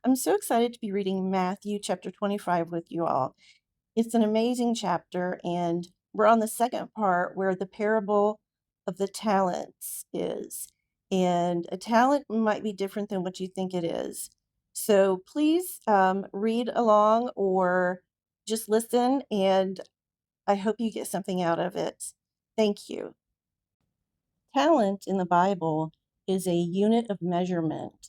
I'm so excited to be reading Matthew chapter 25 with you all. It's an amazing chapter, and we're on the second part where the parable of the talents is. And a talent might be different than what you think it is. So please read along or just listen, and I hope you get something out of it. Thank you. Talent in the Bible is a unit of measurement.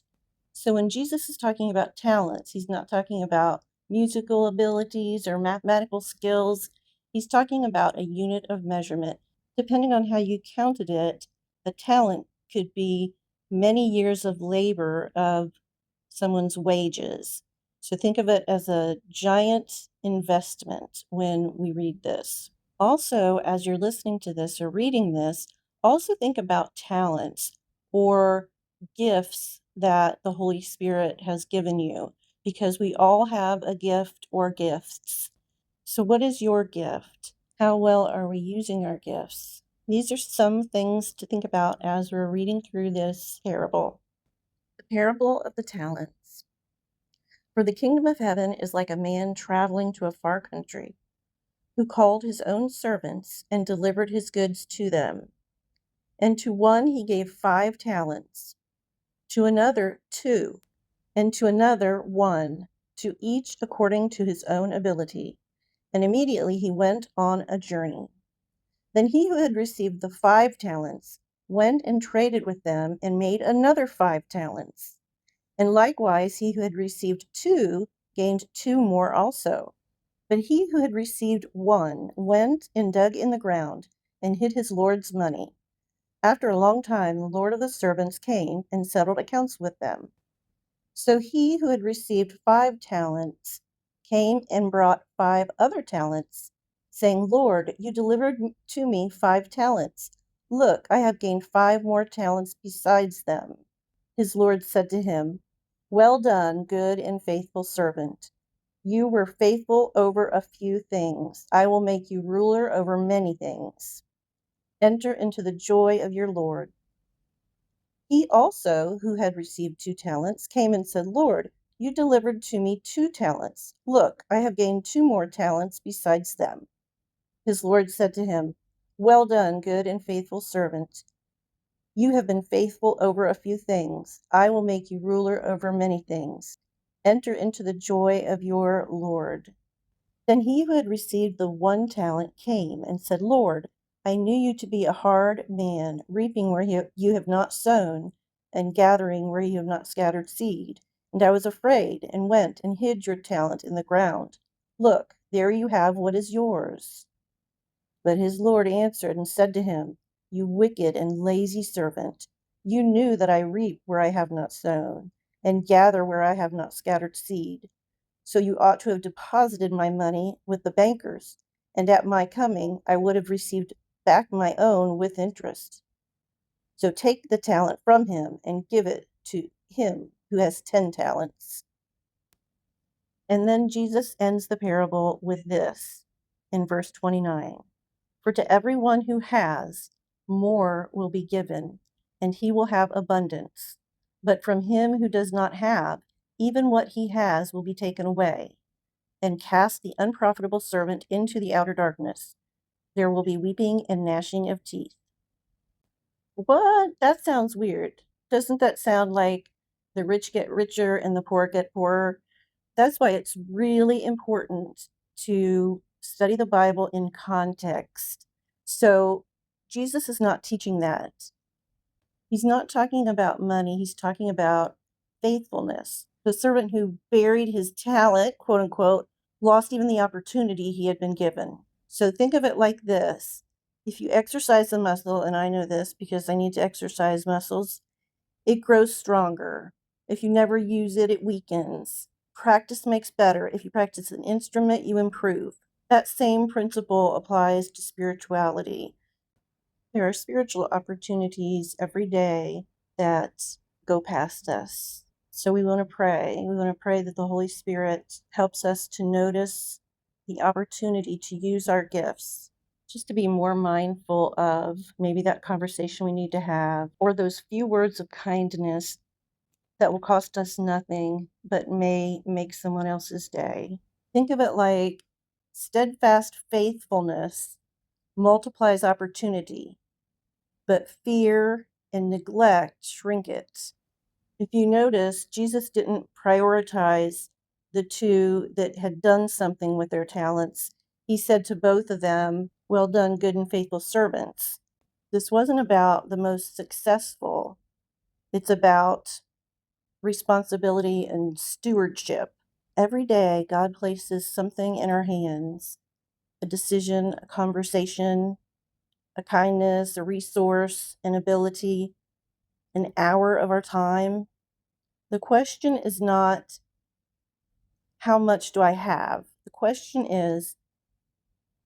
So when Jesus is talking about talents, he's not talking about musical abilities or mathematical skills. He's talking about a unit of measurement. Depending on how you counted it, a talent could be many years of labor of someone's wages. So think of it as a giant investment when we read this. Also, as you're listening to this or reading this, also think about talents or gifts that the Holy Spirit has given you, because we all have a gift or gifts. So, what is your gift? How well are we using our gifts? These are some things to think about as we're reading through this parable. The parable of the talents. For the kingdom of heaven is like a man traveling to a far country, who called his own servants and delivered his goods to them. And to one he gave 5 talents, to another 2, and to another 1, to each according to his own ability. And immediately he went on a journey. Then he who had received the 5 talents went and traded with them and made another 5 talents. And likewise he who had received 2 gained 2 more also. But he who had received 1 went and dug in the ground and hid his Lord's money. After a long time, the Lord of the servants came and settled accounts with them. So he who had received 5 talents came and brought 5 other talents, saying, Lord, you delivered to me 5 talents. Look, I have gained 5 more talents besides them. His Lord said to him, Well done, good and faithful servant. You were faithful over a few things. I will make you ruler over many things. Enter into the joy of your Lord. He also, who had received 2 talents, came and said, Lord, you delivered to me 2 talents. Look, I have gained 2 more talents besides them. His Lord said to him, Well done, good and faithful servant. You have been faithful over a few things. I will make you ruler over many things. Enter into the joy of your Lord. Then he who had received the 1 talent came and said, Lord, I knew you to be a hard man, reaping where you have not sown, and gathering where you have not scattered seed. And I was afraid, and went and hid your talent in the ground. Look, there you have what is yours. But his Lord answered and said to him, You wicked and lazy servant, you knew that I reap where I have not sown, and gather where I have not scattered seed. So you ought to have deposited my money with the bankers, and at my coming I would have received back my own with interest. So take the talent from him and give it to him who has 10 talents. And then Jesus ends the parable with this in verse 29. For to everyone who has, more will be given, and he will have abundance. But from him who does not have, even what he has will be taken away. And cast the unprofitable servant into the outer darkness. There will be weeping and gnashing of teeth. What? That sounds weird. Doesn't that sound like the rich get richer and the poor get poorer? That's why it's really important to study the Bible in context. So Jesus is not teaching that. He's not talking about money. He's talking about faithfulness. The servant who buried his talent, quote unquote, lost even the opportunity he had been given. So think of it like this. If you exercise the muscle, and I know this because I need to exercise muscles, it grows stronger. If you never use it, it weakens. Practice makes better. If you practice an instrument, you improve. That same principle applies to spirituality. There are spiritual opportunities every day that go past us. So we want to pray. We want to pray that the Holy Spirit helps us to notice the opportunity to use our gifts, just to be more mindful of maybe that conversation we need to have, or those few words of kindness that will cost us nothing but may make someone else's day. Think of it like steadfast faithfulness multiplies opportunity, but fear and neglect shrink it. If you notice, Jesus didn't prioritize the two that had done something with their talents. He said to both of them, "Well done, good and faithful servants." This wasn't about the most successful, it's about responsibility and stewardship. Every day, God places something in our hands, a decision, a conversation, a kindness, a resource, an ability, an hour of our time. The question is not, how much do I have? The question is,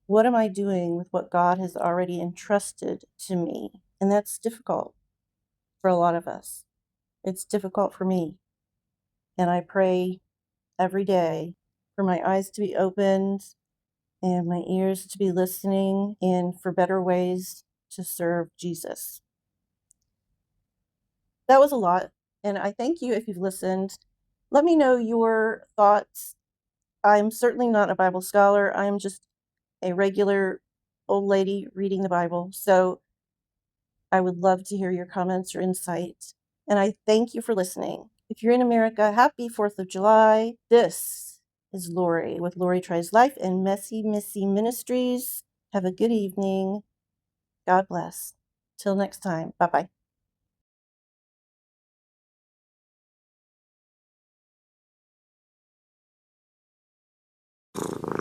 what am I doing with what God has already entrusted to me? And that's difficult for a lot of us. It's difficult for me. And I pray every day for my eyes to be opened and my ears to be listening and for better ways to serve Jesus. That was a lot, and I thank you if you've listened. Let me know your thoughts. I'm certainly not a Bible scholar. I'm just a regular old lady reading the Bible. So I would love to hear your comments or insights. And I thank you for listening. If you're in America, happy 4th of July. This is Lori with Lori Tries Life and Messy Missy Ministries. Have a good evening. God bless. Till next time. Bye bye.